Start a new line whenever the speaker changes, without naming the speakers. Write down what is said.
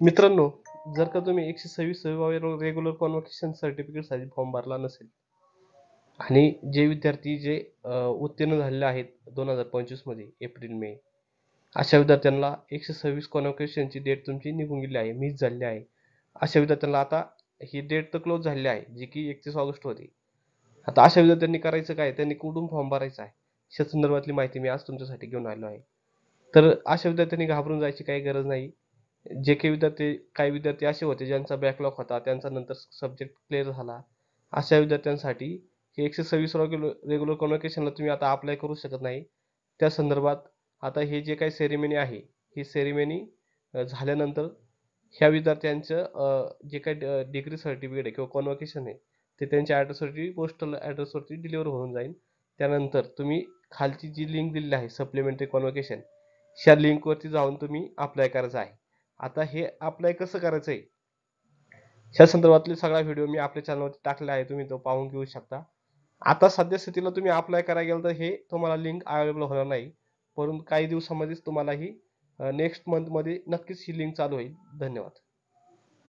मित्रांनो, जर का तुम्ही 126 रेग्युलर कॉन्व्होकेशन सर्टिफिकेटसाठी फॉर्म भरला नसेल आणि जे विद्यार्थी उत्तीर्ण झालेले आहेत 2025 मध्ये एप्रिल मे, अशा विद्यार्थ्यांना 126 कॉन्व्होकेशनची डेट तुमची निघून गेली आहे, मिस झालेली आहे. अशा विद्यार्थ्यांना आता ही डेट तर क्लोज झालेली आहे, जी की 31 ऑगस्ट होती. आता अशा विद्यार्थ्यांनी करायचं काय? त्यांनी कुठून फॉर्म भरायचा आहे, या संदर्भातली माहिती मी आज तुमच्यासाठी घेऊन आलो आहे. तर अशा विद्यार्थ्यांनी घाबरून जायची काही गरज नाही. काही विद्यार्थी असे होते ज्यांचा बॅकलॉग होता, त्यांचा नंतर सब्जेक्ट क्लिअर झाला. अशा विद्यार्थ्यांसाठी हे 126 रेग्युलर कॉन्व्होकेशनला तुम्ही आता अप्लाय करू शकत नाही. त्या संदर्भात आता हे जे काही सेरेमनी आहे, ही सेरेमनी झाल्यानंतर ह्या विद्यार्थ्यांचं जे काही डिग्री सर्टिफिकेट आहे किंवा कॉन्व्होकेशन आहे, ते त्यांच्या ॲड्रेसवरती पोस्टल ॲड्रेसवरती डिलिव्हर होऊन जाईल. त्यानंतर तुम्ही खालची जी लिंक दिलेली आहे सप्लिमेंटरी कॉन्व्होकेशन, ह्या लिंकवरती जाऊन तुम्ही अप्लाय करायचं आहे. आता हे अप्लाय कसं करायचं आहे, ह्या संदर्भातले सगळा व्हिडिओ मी आपल्या चॅनलवरती टाकलेला आहे, तुम्ही तो पाहून घेऊ शकता. आता सद्यस्थितीला तुम्ही अप्लाय करायला गेलं तर हे तुम्हाला लिंक अवेलेबल होणार नाही, परंतु काही दिवसामध्येच तुम्हाला ही नेक्स्ट मंथमध्ये नक्कीच ही लिंक चालू होईल. धन्यवाद.